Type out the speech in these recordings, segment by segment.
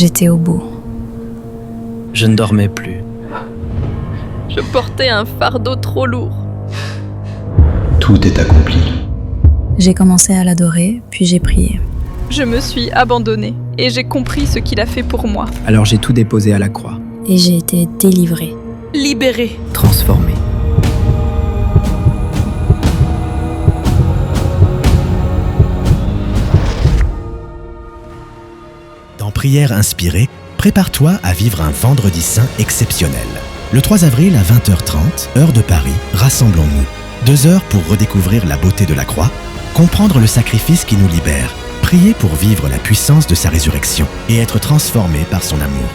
J'étais au bout. Je ne dormais plus. Je portais un fardeau trop lourd. Tout est accompli. J'ai commencé à l'adorer, puis j'ai prié. Je me suis abandonnée et j'ai compris ce qu'il a fait pour moi. Alors j'ai tout déposé à la croix, Et j'ai été délivrée. Libérée. transformé. Dans Prière inspirée, prépare-toi à vivre un vendredi saint exceptionnel. Le 3 avril à 20h30, heure de Paris, rassemblons-nous. 2 heures pour redécouvrir la beauté de la croix, comprendre le sacrifice qui nous libère, prier pour vivre la puissance de sa résurrection et être transformé par son amour.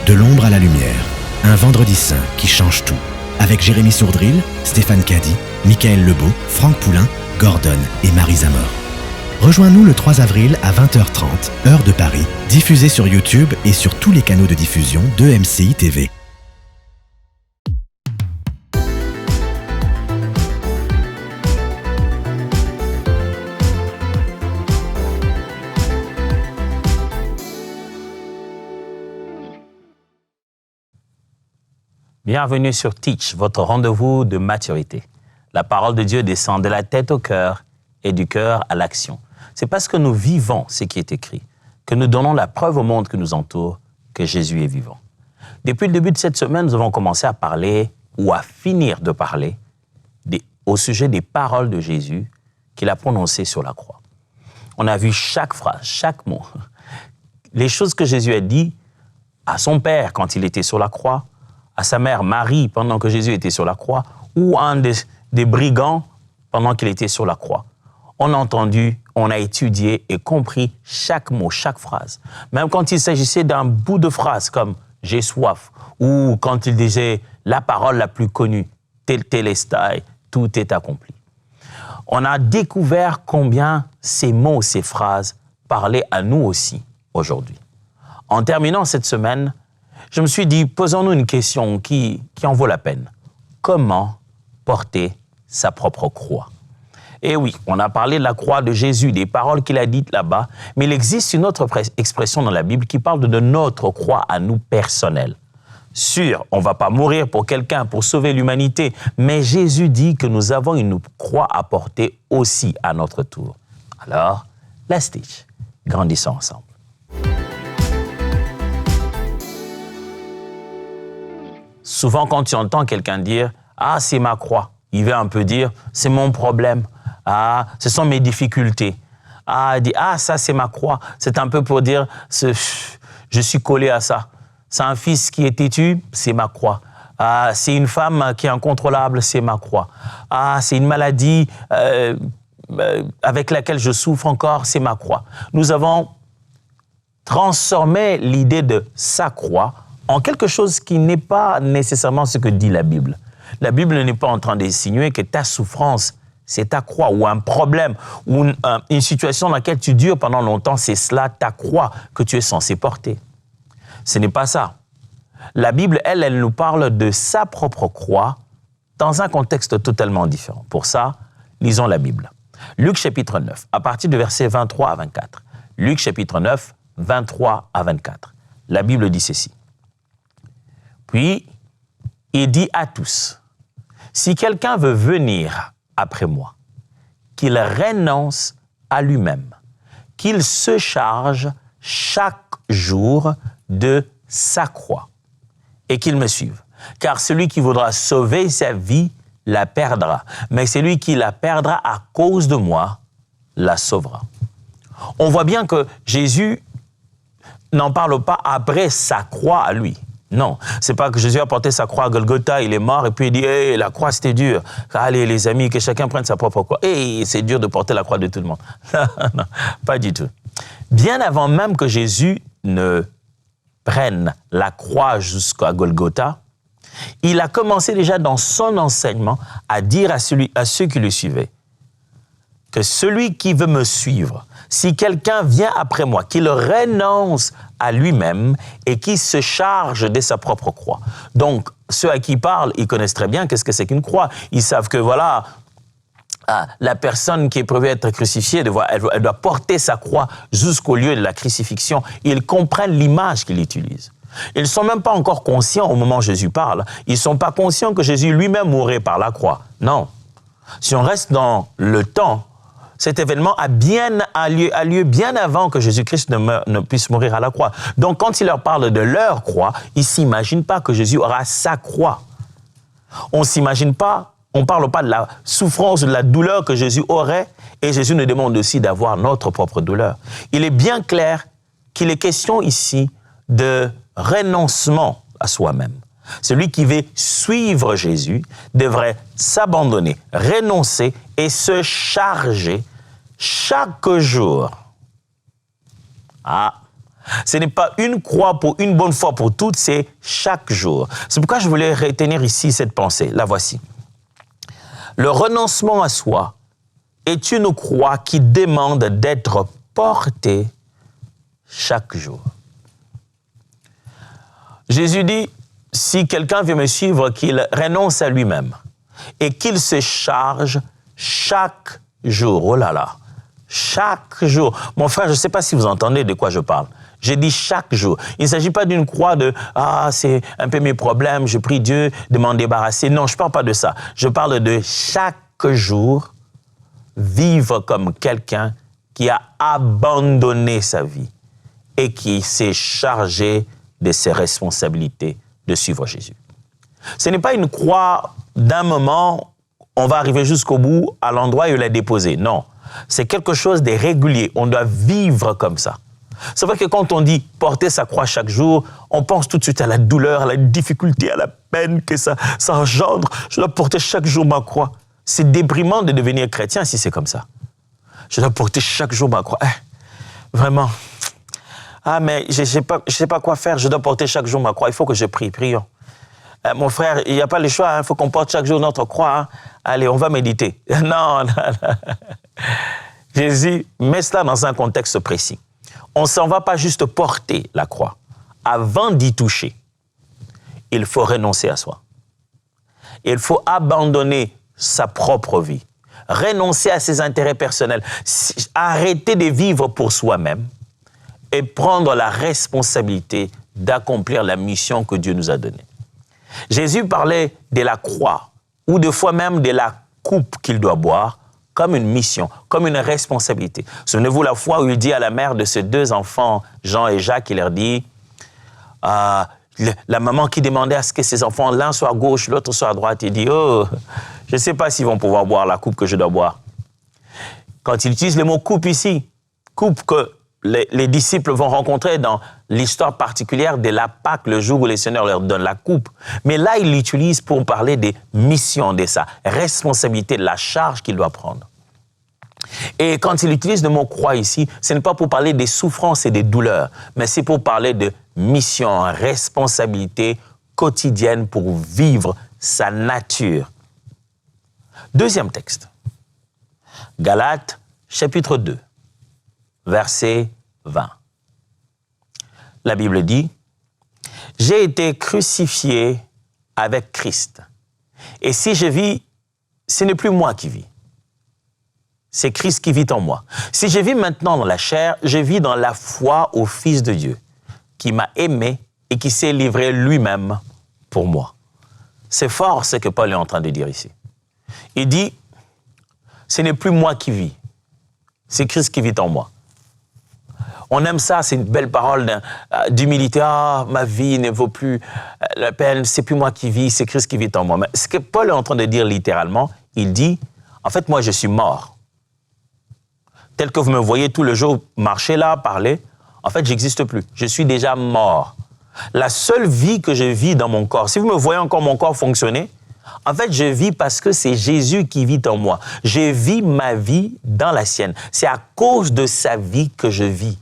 De l'ombre à la lumière, un vendredi saint qui change tout. Avec Jérémy Sourdril, Stéphane Caddy, Michael Lebeau, Franck Poulain, Gordon et Marie Zamor. Rejoins-nous le 3 avril à 20h30, heure de Paris, diffusé sur YouTube et sur tous les canaux de diffusion de MCI TV. Bienvenue sur Teach, votre rendez-vous de maturité. La parole de Dieu descend de la tête au cœur et du cœur à l'action. C'est parce que nous vivons ce qui est écrit, que nous donnons la preuve au monde qui nous entoure que Jésus est vivant. Depuis le début de cette semaine, nous avons commencé à parler, ou à finir de parler, au sujet des paroles de Jésus qu'il a prononcées sur la croix. On a vu chaque phrase, chaque mot. Les choses que Jésus a dit à son Père quand il était sur la croix, à sa mère Marie pendant que Jésus était sur la croix, ou à un des brigands pendant qu'il était sur la croix. On a entendu, on a étudié et compris chaque mot, chaque phrase. Même quand il s'agissait d'un bout de phrase comme « j'ai soif » ou quand il disait la parole la plus connue « tel Télestai », tout est accompli. On a découvert combien ces mots, ces phrases parlaient à nous aussi aujourd'hui. En terminant cette semaine, je me suis dit, posons-nous une question qui en vaut la peine. Comment porter sa propre croix? Et oui, on a parlé de la croix de Jésus, des paroles qu'il a dites là-bas, mais il existe une autre expression dans la Bible qui parle de notre croix à nous personnelle. Sûr, on ne va pas mourir pour quelqu'un, pour sauver l'humanité, mais Jésus dit que nous avons une croix à porter aussi à notre tour. Alors, let's teach. Grandissons ensemble. Souvent, quand tu entends quelqu'un dire « Ah, c'est ma croix », il veut un peu dire « C'est mon problème ». « Ah, ce sont mes difficultés ». Ah, il dit « Ah, ça, c'est ma croix ». C'est un peu pour dire « Je suis collé à ça ». C'est un fils qui est têtu, c'est ma croix. Ah, c'est une femme qui est incontrôlable, c'est ma croix. Ah, c'est une maladie avec laquelle je souffre encore, c'est ma croix. Nous avons transformé l'idée de sa croix en quelque chose qui n'est pas nécessairement ce que dit la Bible. La Bible n'est pas en train d'insinuer que ta souffrance, c'est ta croix, ou un problème, ou une situation dans laquelle tu dures pendant longtemps, c'est cela ta croix que tu es censé porter. Ce n'est pas ça. La Bible, elle nous parle de sa propre croix dans un contexte totalement différent. Pour ça, lisons la Bible. Luc chapitre 9, à partir du verset 23 à 24. Luc chapitre 9, 23 à 24. La Bible dit ceci. Puis, il dit à tous, « Si quelqu'un veut venir après moi, qu'il renonce à lui-même, qu'il se charge chaque jour de sa croix et qu'il me suive. Car celui qui voudra sauver sa vie la perdra, mais celui qui la perdra à cause de moi la sauvera. » On voit bien que Jésus n'en parle pas après sa croix à lui. Non, c'est pas que Jésus a porté sa croix à Golgotha, il est mort et puis il dit hey, la croix c'était dur. Allez les amis, que chacun prenne sa propre croix. Hey, c'est dur de porter la croix de tout le monde. Non, pas du tout. Bien avant même que Jésus ne prenne la croix jusqu'à Golgotha, il a commencé déjà dans son enseignement à dire à ceux qui le suivaient que celui qui veut me suivre, si quelqu'un vient après moi, qu'il renonce à lui-même et qui se charge de sa propre croix. Donc, ceux à qui il parle, ils connaissent très bien qu'est-ce que c'est qu'une croix. Ils savent que voilà, la personne qui est prévue être crucifiée, elle doit porter sa croix jusqu'au lieu de la crucifixion. Ils comprennent l'image qu'il utilise. Ils ne sont même pas encore conscients au moment où Jésus parle. Ils ne sont pas conscients que Jésus lui-même mourrait par la croix. Non. Si on reste dans le temps, cet événement a lieu bien avant que Jésus-Christ ne puisse mourir à la croix. Donc, quand il leur parle de leur croix, ils ne s'imaginent pas que Jésus aura sa croix. On ne s'imagine pas. On ne parle pas de la souffrance, de la douleur que Jésus aurait, et Jésus nous demande aussi d'avoir notre propre douleur. Il est bien clair qu'il est question ici de renoncement à soi-même. Celui qui veut suivre Jésus devrait s'abandonner, renoncer et se charger chaque jour. Ce n'est pas une croix pour une bonne fois pour toutes, c'est chaque jour. C'est pourquoi je voulais retenir ici cette pensée. La voici. Le renoncement à soi est une croix qui demande d'être portée chaque jour. Jésus dit, si quelqu'un veut me suivre, qu'il renonce à lui-même et qu'il se charge chaque jour. Oh là là, chaque jour. Mon frère, je ne sais pas si vous entendez de quoi je parle. J'ai dit chaque jour. Il ne s'agit pas d'une croix de « Ah, c'est un peu mes problèmes, je prie Dieu de m'en débarrasser ». Non, je ne parle pas de ça. Je parle de chaque jour vivre comme quelqu'un qui a abandonné sa vie et qui s'est chargé de ses responsabilités de suivre Jésus. Ce n'est pas une croix d'un moment, on va arriver jusqu'au bout, à l'endroit où il l'a déposée. Non, c'est quelque chose de régulier. On doit vivre comme ça. C'est vrai que quand on dit porter sa croix chaque jour, on pense tout de suite à la douleur, à la difficulté, à la peine que ça engendre. Je dois porter chaque jour ma croix. C'est déprimant de devenir chrétien si c'est comme ça. Je dois porter chaque jour ma croix. Vraiment. Mais je ne sais pas quoi faire. Je dois porter chaque jour ma croix. Il faut que je prie. Prions. Mon frère, il n'y a pas le choix. Il faut qu'on porte chaque jour notre croix. Allez, on va méditer. Non. Jésus met cela dans un contexte précis. On ne s'en va pas juste porter la croix. Avant d'y toucher, il faut renoncer à soi. Il faut abandonner sa propre vie, renoncer à ses intérêts personnels, arrêter de vivre pour soi-même et prendre la responsabilité d'accomplir la mission que Dieu nous a donnée. Jésus parlait de la croix, ou des fois même de la coupe qu'il doit boire, comme une mission, comme une responsabilité. Souvenez-vous la fois où il dit à la mère de ses deux enfants, Jean et Jacques, il leur dit, la maman qui demandait à ce que ses enfants, l'un soit à gauche, l'autre soit à droite, il dit, oh, je ne sais pas s'ils vont pouvoir boire la coupe que je dois boire. Quand il utilise le mot coupe ici, coupe que les disciples vont rencontrer dans l'histoire particulière de la Pâque, le jour où le Seigneur leur donne la coupe. Mais là, il l'utilise pour parler des missions, de sa responsabilité, de la charge qu'il doit prendre. Et quand il utilise le mot croix ici, ce n'est pas pour parler des souffrances et des douleurs, mais c'est pour parler de mission, responsabilité quotidienne pour vivre sa nature. Deuxième texte. Galates, chapitre 2. Verset 20. La Bible dit, « J'ai été crucifié avec Christ. Et si je vis, ce n'est plus moi qui vis. C'est Christ qui vit en moi. Si je vis maintenant dans la chair, je vis dans la foi au Fils de Dieu, qui m'a aimé et qui s'est livré lui-même pour moi. » C'est fort ce que Paul est en train de dire ici. Il dit, « Ce n'est plus moi qui vis, c'est Christ qui vit en moi. » On aime ça, c'est une belle parole d'humilité. Ah, ma vie ne vaut plus la peine, c'est plus moi qui vis, c'est Christ qui vit en moi. Mais ce que Paul est en train de dire littéralement, il dit, en fait, moi, je suis mort. Tel que vous me voyez tout le jour marcher là, parler, en fait, j'existe plus. Je suis déjà mort. La seule vie que je vis dans mon corps, si vous me voyez encore mon corps fonctionner, en fait, je vis parce que c'est Jésus qui vit en moi. Je vis ma vie dans la sienne. C'est à cause de sa vie que je vis.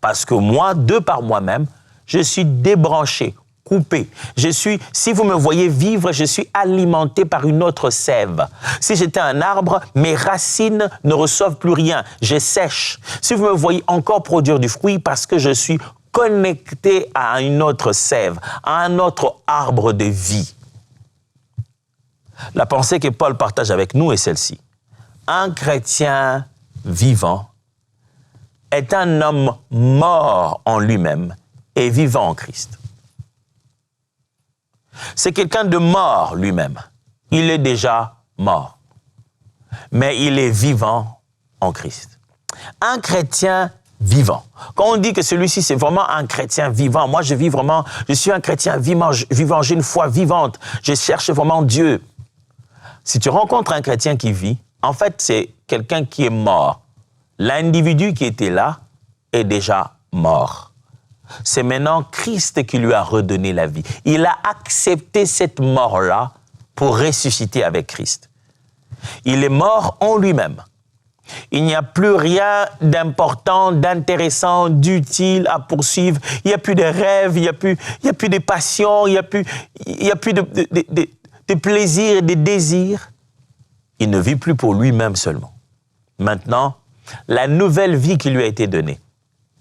Parce que moi, de par moi-même, je suis débranché, coupé. Si vous me voyez vivre, je suis alimenté par une autre sève. Si j'étais un arbre, mes racines ne reçoivent plus rien. Je sèche. Si vous me voyez encore produire du fruit, parce que je suis connecté à une autre sève, à un autre arbre de vie. La pensée que Paul partage avec nous est celle-ci. Un chrétien vivant est un homme mort en lui-même et vivant en Christ. C'est quelqu'un de mort lui-même. Il est déjà mort, mais il est vivant en Christ. Un chrétien vivant. Quand on dit que celui-ci, c'est vraiment un chrétien vivant, moi je suis un chrétien vivant, j'ai une foi vivante, je cherche vraiment Dieu. Si tu rencontres un chrétien qui vit, en fait, c'est quelqu'un qui est mort. L'individu qui était là est déjà mort. C'est maintenant Christ qui lui a redonné la vie. Il a accepté cette mort-là pour ressusciter avec Christ. Il est mort en lui-même. Il n'y a plus rien d'important, d'intéressant, d'utile à poursuivre. Il n'y a plus de rêves, il n'y a plus de passions, il n'y a plus de plaisirs et de désirs. Il ne vit plus pour lui-même seulement. Maintenant, la nouvelle vie qui lui a été donnée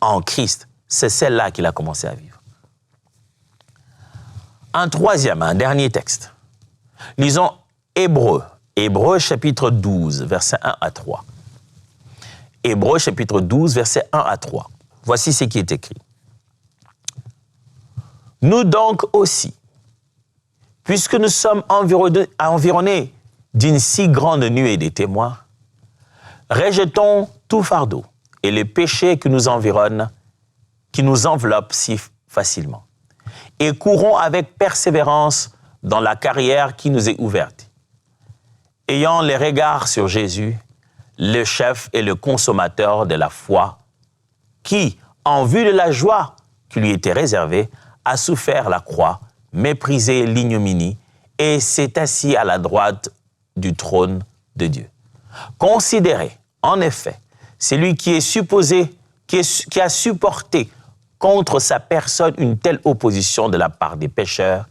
en Christ, c'est celle-là qu'il a commencé à vivre. Un dernier texte. Lisons Hébreux. Hébreux chapitre 12, versets 1 à 3. Hébreux chapitre 12, versets 1 à 3. Voici ce qui est écrit. Nous donc aussi, puisque nous sommes environnés d'une si grande nuée de témoins, rejetons tout fardeau et les péchés qui nous environnent, qui nous enveloppent si facilement, et courons avec persévérance dans la carrière qui nous est ouverte, ayant les regards sur Jésus, le chef et le consommateur de la foi, qui, en vue de la joie qui lui était réservée, a souffert la croix, méprisé l'ignominie, et s'est assis à la droite du trône de Dieu. Considérez, en effet, celui qui a supporté contre sa personne une telle opposition de la part des pécheurs,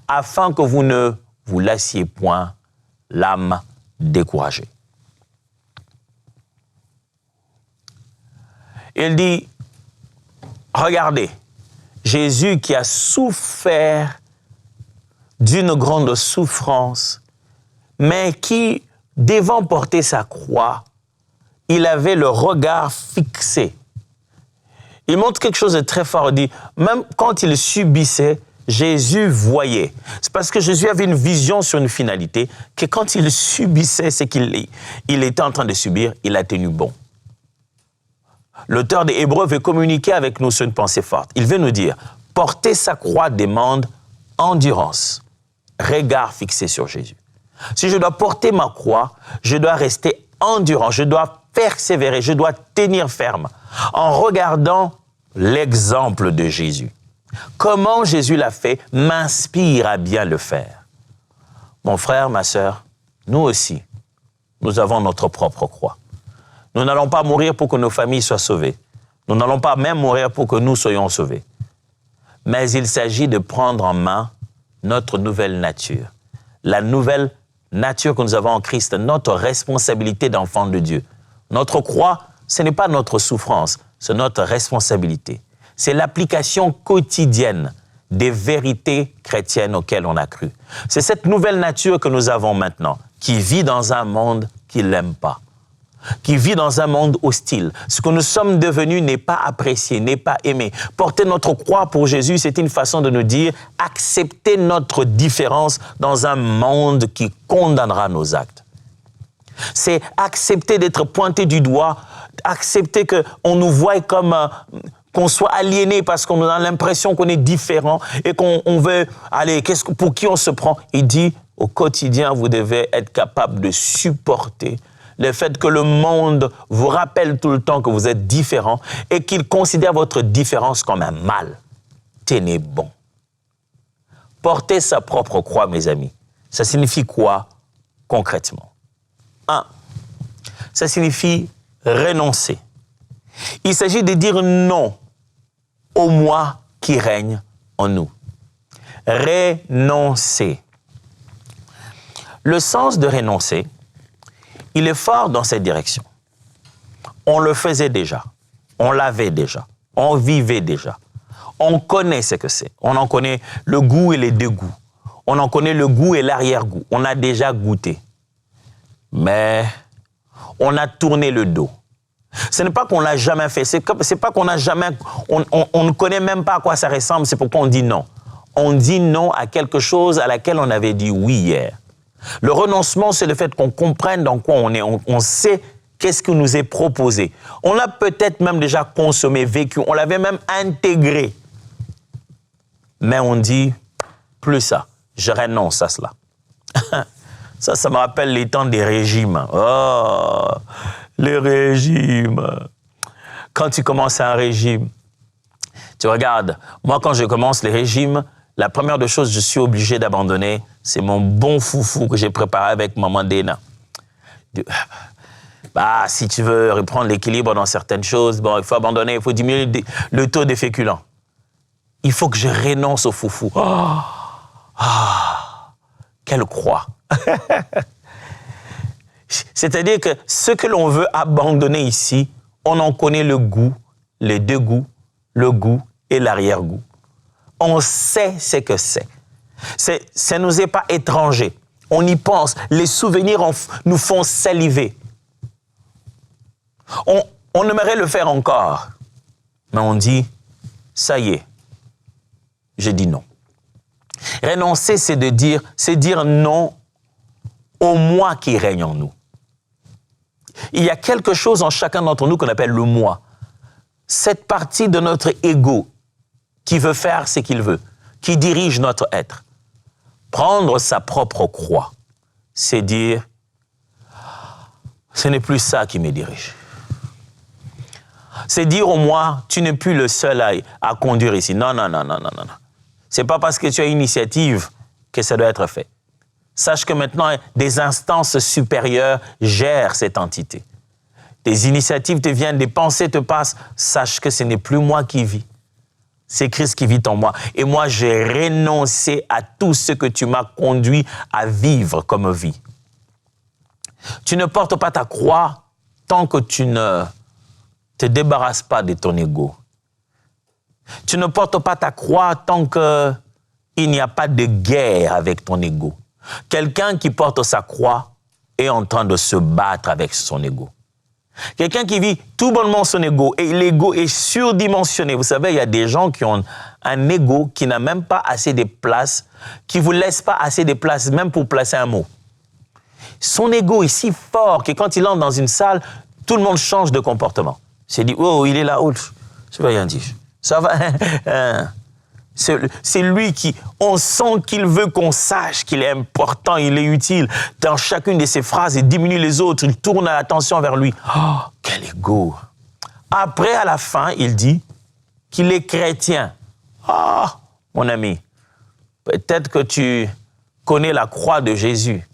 afin que vous ne vous lassiez point l'âme découragée. Il dit, regardez, Jésus qui a souffert d'une grande souffrance, mais qui, devant porter sa croix, il avait le regard fixé. Il montre quelque chose de très fort. Il dit, même quand il subissait, Jésus voyait. C'est parce que Jésus avait une vision sur une finalité, que quand il subissait ce qu'il était en train de subir, il a tenu bon. L'auteur des Hébreux veut communiquer avec nous sur une pensée forte. Il veut nous dire, porter sa croix demande endurance, regard fixé sur Jésus. Si je dois porter ma croix, je dois rester endurant, je dois persévérer, je dois tenir ferme en regardant l'exemple de Jésus. Comment Jésus l'a fait m'inspire à bien le faire. Mon frère, ma sœur, nous aussi, nous avons notre propre croix. Nous n'allons pas mourir pour que nos familles soient sauvées. Nous n'allons pas même mourir pour que nous soyons sauvés. Mais il s'agit de prendre en main notre nouvelle nature. La nouvelle nature que nous avons en Christ, notre responsabilité d'enfant de Dieu. Notre croix, ce n'est pas notre souffrance, c'est notre responsabilité. C'est l'application quotidienne des vérités chrétiennes auxquelles on a cru. C'est cette nouvelle nature que nous avons maintenant, qui vit dans un monde qui ne l'aime pas, qui vit dans un monde hostile. Ce que nous sommes devenus n'est pas apprécié, n'est pas aimé. Porter notre croix pour Jésus, c'est une façon de nous dire accepter notre différence dans un monde qui condamnera nos actes. C'est accepter d'être pointé du doigt, accepter qu'on nous voie comme qu'on soit aliéné parce qu'on a l'impression qu'on est différent et qu'on veut, allez, pour qui on se prend? Il dit, au quotidien, vous devez être capable de supporter le fait que le monde vous rappelle tout le temps que vous êtes différent et qu'il considère votre différence comme un mal. Tenez bon. Porter sa propre croix, mes amis, ça signifie quoi concrètement? 1. Ça signifie renoncer. Il s'agit de dire non au moi qui règne en nous. Renoncer. Le sens de renoncer, il est fort dans cette direction. On le faisait déjà, on l'avait déjà, on vivait déjà. On connaît ce que c'est. On en connaît le goût et les dégoûts. On en connaît le goût et l'arrière-goût. On a déjà goûté. Mais On a tourné le dos. Ce n'est pas qu'on l'a jamais fait, c'est pas qu'on n'a jamais, on ne connaît même pas à quoi ça ressemble, c'est pourquoi on dit non. On dit non à quelque chose à laquelle on avait dit oui hier. Le renoncement, c'est le fait qu'on comprenne dans quoi on est, on sait qu'est-ce qui nous est proposé. On l'a peut-être même déjà consommé, vécu, on l'avait même intégré. Mais on dit, plus ça, je renonce à cela. Ça me rappelle les temps des régimes. Oh, les régimes. Quand tu commences un régime, tu regardes, moi quand je commence les régimes, la première des choses que je suis obligé d'abandonner, c'est mon bon foufou que j'ai préparé avec maman Dena. Bah, si tu veux reprendre l'équilibre dans certaines choses, bon, il faut abandonner, il faut diminuer le taux de féculents. Il faut que je renonce au foufou. Oh, quelle croix. C'est-à-dire que ce que l'on veut abandonner ici, on en connaît le goût, les deux goûts, le goût et l'arrière-goût. On sait ce que c'est. Ça ne nous est pas étranger. On y pense. Les souvenirs nous font saliver. On aimerait le faire encore. Mais on dit, ça y est, je dis non. Renoncer, c'est dire non au moi qui règne en nous. Il y a quelque chose en chacun d'entre nous qu'on appelle le moi. Cette partie de notre ego qui veut faire ce qu'il veut, qui dirige notre être. Prendre sa propre croix, c'est dire, ce n'est plus ça qui me dirige. C'est dire au moi, tu n'es plus le seul à conduire ici. Non. C'est pas parce que tu as une initiative que ça doit être fait. Sache que maintenant, des instances supérieures gèrent cette entité. Des initiatives te viennent, des pensées te passent. Sache que ce n'est plus moi qui vis. C'est Christ qui vit en moi. Et moi, j'ai renoncé à tout ce que tu m'as conduit à vivre comme vie. Tu ne portes pas ta croix tant que tu ne te débarrasses pas de ton ego. Tu ne portes pas ta croix tant qu'il n'y a pas de guerre avec ton ego. Quelqu'un qui porte sa croix est en train de se battre avec son ego. Quelqu'un qui vit tout bonnement son ego, et l'ego est surdimensionné. Vous savez, il y a des gens qui ont un ego qui n'a même pas assez de place, qui ne vous laisse pas assez de place, même pour placer un mot. Son ego est si fort que quand il entre dans une salle, tout le monde change de comportement. C'est dit, oh, il est là, oh, je ne vais rien dire. Ça va, c'est lui qui, on sent qu'il veut qu'on sache qu'il est important, il est utile. Dans chacune de ses phrases, il diminue les autres, il tourne l'attention vers lui. Oh, quel ego! Après, à la fin, il dit qu'il est chrétien. Ah, oh, mon ami, peut-être que tu connais la croix de Jésus,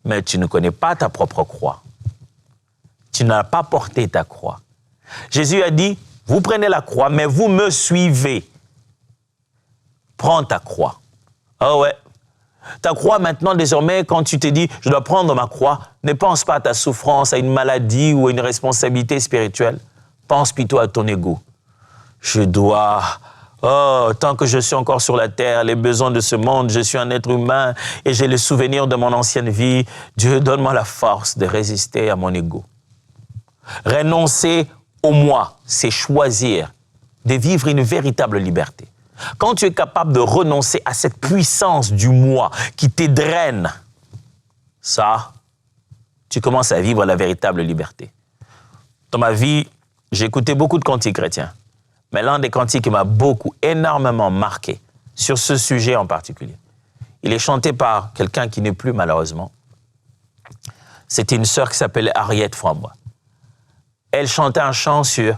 mais tu ne connais pas ta propre croix. Tu n'as pas porté ta croix. Jésus a dit, vous prenez la croix, mais vous me suivez. Prends ta croix. Ah ouais. Ta croix maintenant, désormais, quand tu te dis, je dois prendre ma croix, ne pense pas à ta souffrance, à une maladie ou à une responsabilité spirituelle. Pense plutôt à ton ego. Je dois, tant que je suis encore sur la terre, les besoins de ce monde, je suis un être humain et j'ai les souvenirs de mon ancienne vie. Dieu, donne-moi la force de résister à mon ego. Renoncer au moi, c'est choisir de vivre une véritable liberté. Quand tu es capable de renoncer à cette puissance du moi qui te draine, ça, tu commences à vivre la véritable liberté. Dans ma vie, j'ai écouté beaucoup de cantiques chrétiens, mais l'un des cantiques qui m'a énormément marqué sur ce sujet en particulier, il est chanté par quelqu'un qui n'est plus malheureusement. C'était une sœur qui s'appelait Harriet Frambois. Elle chantait un chant sur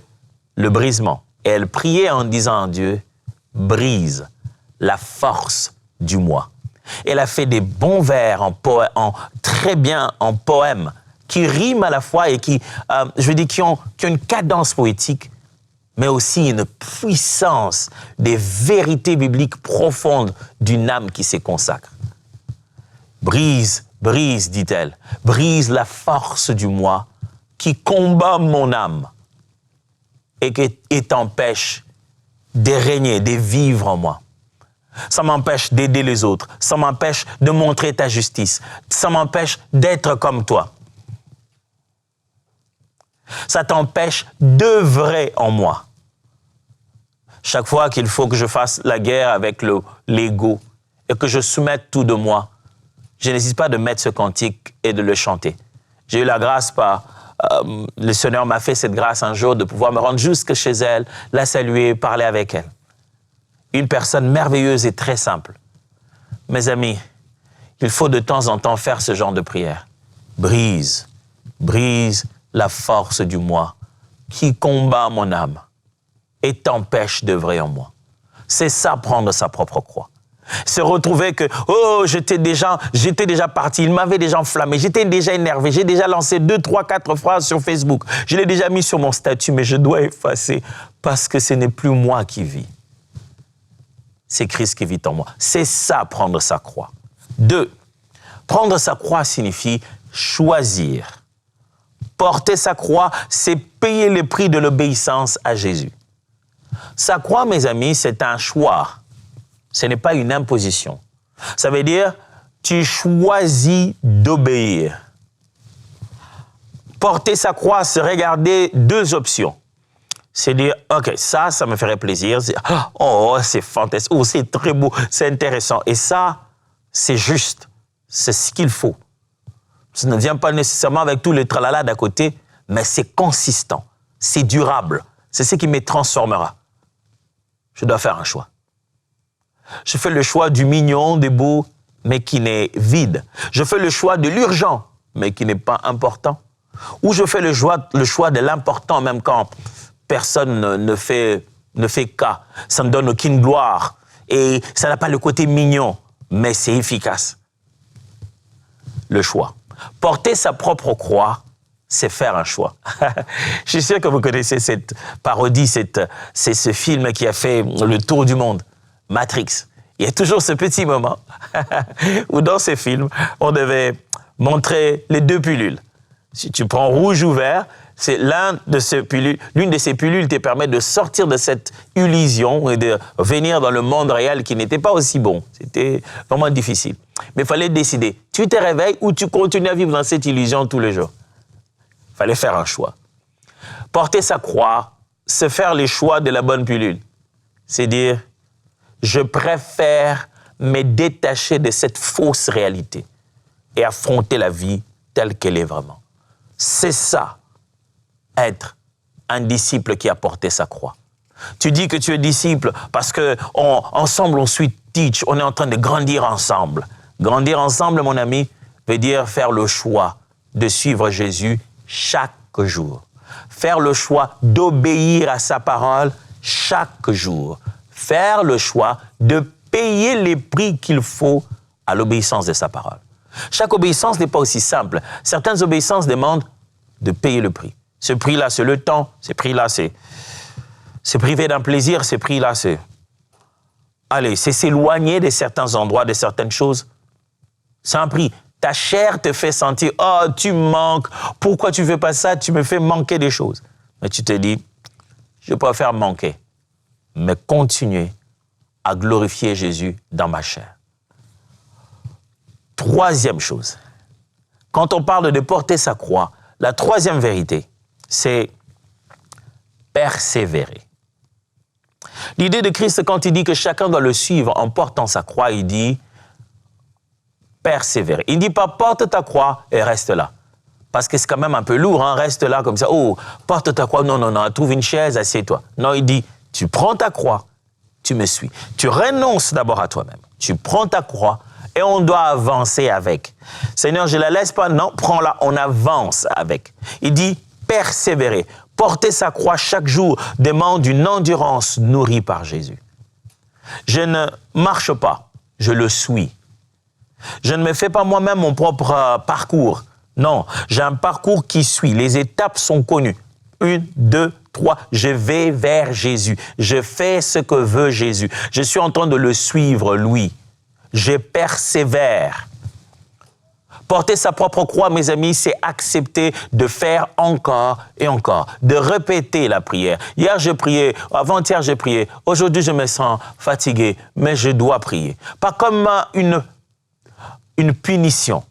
le brisement et elle priait en disant à Dieu, brise la force du moi. Elle a fait des bons vers très bien en poèmes qui riment à la fois et qui ont une cadence poétique, mais aussi une puissance des vérités bibliques profondes d'une âme qui se consacre. Brise, dit-elle, brise la force du moi qui combat mon âme et t'empêche de régner, de vivre en moi. Ça m'empêche d'aider les autres. Ça m'empêche de montrer ta justice. Ça m'empêche d'être comme toi. Ça t'empêche d'œuvrer en moi. Chaque fois qu'il faut que je fasse la guerre avec l'ego et que je soumette tout de moi, je n'hésite pas de mettre ce cantique et de le chanter. J'ai eu la grâce le Seigneur m'a fait cette grâce un jour de pouvoir me rendre jusque chez elle, la saluer, parler avec elle. Une personne merveilleuse et très simple. Mes amis, il faut de temps en temps faire ce genre de prière. Brise la force du moi qui combat mon âme et t'empêche d'œuvrer en moi. C'est ça, prendre sa propre croix. Se retrouver que, j'étais déjà parti, il m'avait déjà enflammé, j'étais déjà énervé, j'ai déjà lancé 2, 3, 4 phrases sur Facebook, je l'ai déjà mis sur mon statut, mais je dois effacer parce que ce n'est plus moi qui vis. C'est Christ qui vit en moi. C'est ça, prendre sa croix. 2, prendre sa croix signifie choisir. Porter sa croix, c'est payer le prix de l'obéissance à Jésus. Sa croix, mes amis, c'est un choix. Ce n'est pas une imposition. Ça veut dire, tu choisis d'obéir. Porter sa croix, c'est regarder 2 options. C'est dire, OK, ça me ferait plaisir. C'est fantastique. C'est très beau, c'est intéressant. Et ça, c'est juste. C'est ce qu'il faut. Ça ne vient pas nécessairement avec tous les tralala d'à côté, mais c'est consistant. C'est durable. C'est ce qui me transformera. Je dois faire un choix. Je fais le choix du mignon, des beaux, mais qui n'est vide. Je fais le choix de l'urgent, mais qui n'est pas important. Ou je fais le choix de l'important, même quand personne ne fait cas. Ça ne donne aucune gloire. Et ça n'a pas le côté mignon, mais c'est efficace. Le choix. Porter sa propre croix, c'est faire un choix. Je suis sûr que vous connaissez cette parodie, c'est ce film qui a fait le tour du monde, Matrix. Il y a toujours ce petit moment où dans ces films, on devait montrer les 2 pilules. Si tu prends rouge ou vert, c'est l'une de ces pilules te permet de sortir de cette illusion et de venir dans le monde réel qui n'était pas aussi bon. C'était vraiment difficile. Mais il fallait décider. Tu te réveilles ou tu continues à vivre dans cette illusion tous les jours. Il fallait faire un choix. Porter sa croix, c'est faire les choix de la bonne pilule. C'est dire, je préfère me détacher de cette fausse réalité et affronter la vie telle qu'elle est vraiment. C'est ça, être un disciple qui a porté sa croix. Tu dis que tu es disciple parce qu'ensemble on suit Teach, on est en train de grandir ensemble. Grandir ensemble, mon ami, veut dire faire le choix de suivre Jésus chaque jour. Faire le choix d'obéir à sa parole chaque jour. Faire le choix de payer les prix qu'il faut à l'obéissance de sa parole. Chaque obéissance n'est pas aussi simple. Certaines obéissances demandent de payer le prix. Ce prix-là, c'est le temps. Ce prix-là, c'est priver d'un plaisir. Ce prix-là, c'est s'éloigner de certains endroits, de certaines choses. C'est un prix. Ta chair te fait sentir, tu manques. Pourquoi tu ne fais pas ça? Tu me fais manquer des choses. Mais tu te dis, je préfère manquer, mais continuer à glorifier Jésus dans ma chair. 3e chose, quand on parle de porter sa croix, la 3e vérité, c'est persévérer. L'idée de Christ, quand il dit que chacun doit le suivre en portant sa croix, il dit persévérer. Il ne dit pas porte ta croix et reste là. Parce que c'est quand même un peu lourd, hein? Reste là comme ça. Porte ta croix. Non, trouve une chaise, assieds-toi. Non, il dit, tu prends ta croix, tu me suis. Tu renonces d'abord à toi-même. Tu prends ta croix et on doit avancer avec. Seigneur, je ne la laisse pas. Non, prends-la, on avance avec. Il dit persévérer. Porter sa croix chaque jour demande une endurance nourrie par Jésus. Je ne marche pas, je le suis. Je ne me fais pas moi-même mon propre parcours. Non, j'ai un parcours qui suit. Les étapes sont connues. 1, 2, 3, je vais vers Jésus. Je fais ce que veut Jésus. Je suis en train de le suivre, lui. Je persévère. Porter sa propre croix, mes amis, c'est accepter de faire encore et encore, de répéter la prière. Hier, j'ai prié, avant-hier, j'ai prié. Aujourd'hui, je me sens fatigué, mais je dois prier. Pas comme une punition.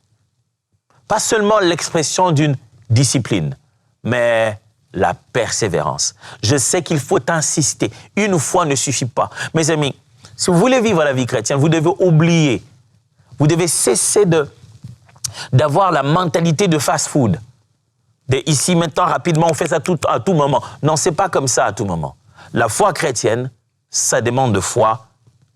Pas seulement l'expression d'une discipline, mais la persévérance. Je sais qu'il faut insister. Une fois ne suffit pas. Mes amis, si vous voulez vivre la vie chrétienne, vous devez oublier. Vous devez cesser d'avoir la mentalité de fast-food. Ici, maintenant, rapidement, on fait ça à tout moment. Non, c'est pas comme ça à tout moment. La foi chrétienne, ça demande de foi,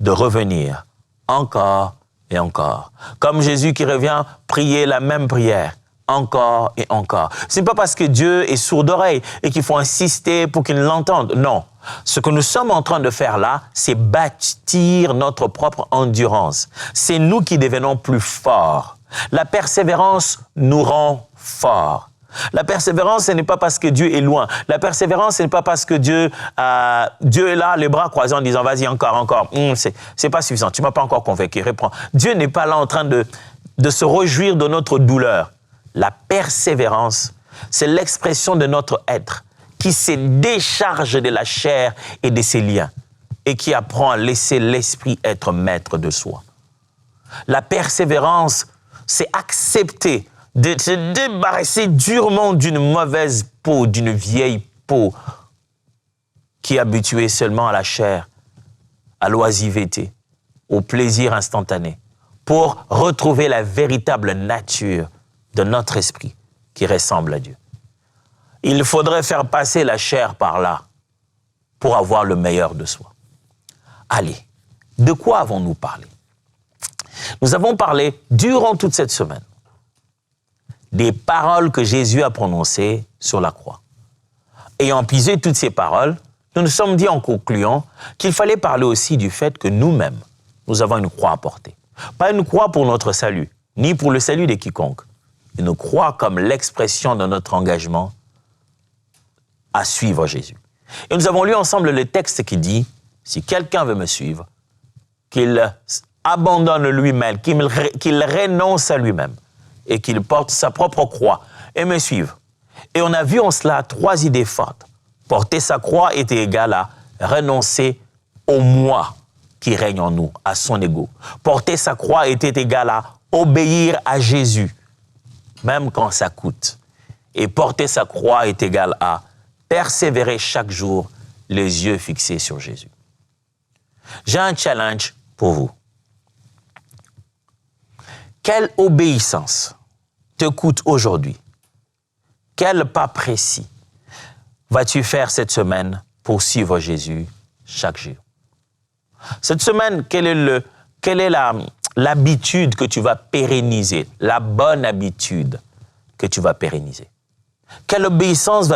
de revenir encore et encore. Comme Jésus qui revient prier la même prière. Encore et encore. Ce n'est pas parce que Dieu est sourd d'oreille et qu'il faut insister pour qu'il l'entende. Non. Ce que nous sommes en train de faire là, c'est bâtir notre propre endurance. C'est nous qui devenons plus forts. La persévérance nous rend forts. La persévérance, ce n'est pas parce que Dieu est loin. La persévérance, ce n'est pas parce que Dieu est là, les bras croisés en disant « Vas-y, encore. C'est pas suffisant. Tu m'as pas encore convaincu. Reprends. » Dieu n'est pas là en train de se réjouir de notre douleur. La persévérance, c'est l'expression de notre être qui se décharge de la chair et de ses liens et qui apprend à laisser l'esprit être maître de soi. La persévérance, c'est accepter de se débarrasser durement d'une mauvaise peau, d'une vieille peau qui est habituée seulement à la chair, à l'oisiveté, au plaisir instantané, pour retrouver la véritable nature de notre esprit qui ressemble à Dieu. Il faudrait faire passer la chair par là pour avoir le meilleur de soi. Allez, de quoi avons-nous parlé? Nous avons parlé durant toute cette semaine des paroles que Jésus a prononcées sur la croix. Ayant puisé toutes ces paroles, nous nous sommes dit en concluant qu'il fallait parler aussi du fait que nous-mêmes, nous avons une croix à porter. Pas une croix pour notre salut, ni pour le salut de quiconque. Une croix comme l'expression de notre engagement à suivre Jésus. Et nous avons lu ensemble le texte qui dit, si quelqu'un veut me suivre, qu'il abandonne lui-même, qu'il renonce à lui-même et qu'il porte sa propre croix et me suive. Et on a vu en cela 3 idées fortes. Porter sa croix était égal à renoncer au moi qui règne en nous, à son ego. Porter sa croix était égal à obéir à Jésus, même quand ça coûte. Et porter sa croix est égal à persévérer chaque jour, les yeux fixés sur Jésus. J'ai un challenge pour vous. Quelle obéissance te coûte aujourd'hui? Quel pas précis vas-tu faire cette semaine pour suivre Jésus chaque jour? Cette semaine, quelle est l'habitude que tu vas pérenniser, la bonne habitude que tu vas pérenniser? Quelle obéissance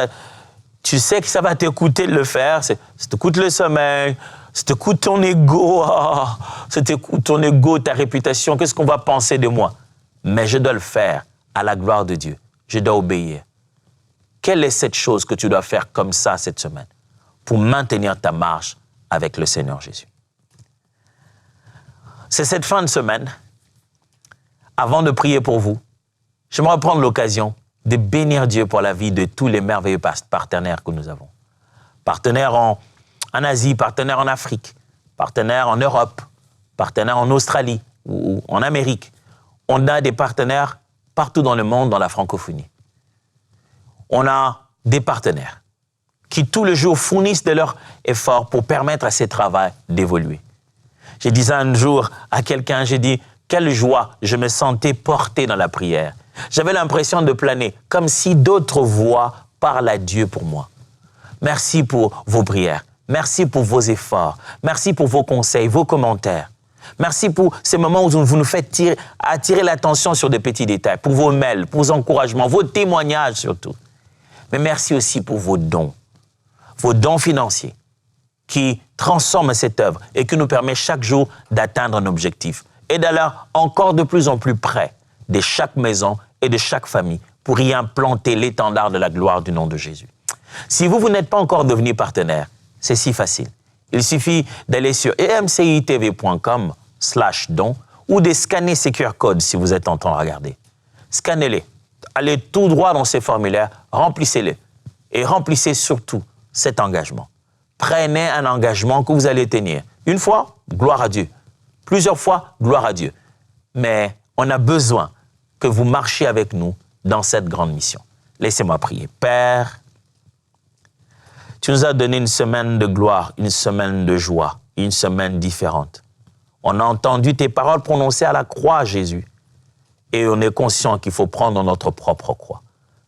tu sais que ça va te coûter de le faire, ça te coûte le sommeil, ça te coûte ton ego, ça te coûte ton ego, ta réputation, qu'est-ce qu'on va penser de moi? Mais je dois le faire à la gloire de Dieu, je dois obéir. Quelle est cette chose que tu dois faire comme ça cette semaine pour maintenir ta marche avec le Seigneur Jésus? C'est cette fin de semaine, avant de prier pour vous, j'aimerais prendre l'occasion de bénir Dieu pour la vie de tous les merveilleux partenaires que nous avons. Partenaires en Asie, partenaires en Afrique, partenaires en Europe, partenaires en Australie ou en Amérique. On a des partenaires partout dans le monde, dans la francophonie. On a des partenaires qui tous les jours fournissent de leur effort pour permettre à ces travaux d'évoluer. J'ai dit ça un jour à quelqu'un, j'ai dit, quelle joie je me sentais porté dans la prière. J'avais l'impression de planer, comme si d'autres voix parlent à Dieu pour moi. Merci pour vos prières, merci pour vos efforts, merci pour vos conseils, vos commentaires. Merci pour ces moments où vous nous faites attirer l'attention sur des petits détails, pour vos mails, pour vos encouragements, vos témoignages surtout. Mais merci aussi pour vos dons financiers qui transforment cette œuvre et qui nous permettent chaque jour d'atteindre un objectif et d'aller encore de plus en plus près de chaque maison et de chaque famille pour y implanter l'étendard de la gloire du nom de Jésus. Si vous n'êtes pas encore devenu partenaire, c'est si facile. Il suffit d'aller sur emcitv.com/don ou de scanner ces QR codes si vous êtes en train de regarder. Scannez-les. Allez tout droit dans ces formulaires, remplissez-les. Et remplissez surtout cet engagement. Prenez un engagement que vous allez tenir. Une fois, gloire à Dieu. Plusieurs fois, gloire à Dieu. Mais on a besoin que vous marchiez avec nous dans cette grande mission. Laissez-moi prier. Père, Tu nous as donné une semaine de gloire, une semaine de joie, une semaine différente. On a entendu tes paroles prononcées à la croix, Jésus. Et on est conscient qu'il faut prendre notre propre croix.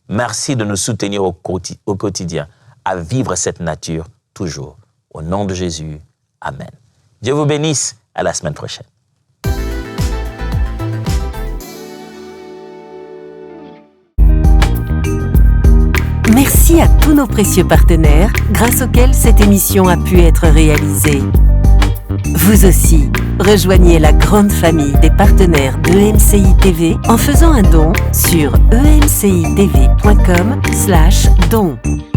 Merci de nous soutenir au quotidien à vivre cette nature toujours. Au nom de Jésus, Amen. Dieu vous bénisse. À la semaine prochaine. Merci à tous nos précieux partenaires grâce auxquels cette émission a pu être réalisée. Vous aussi, rejoignez la grande famille des partenaires d'EMCI TV en faisant un don sur emcitv.com/don.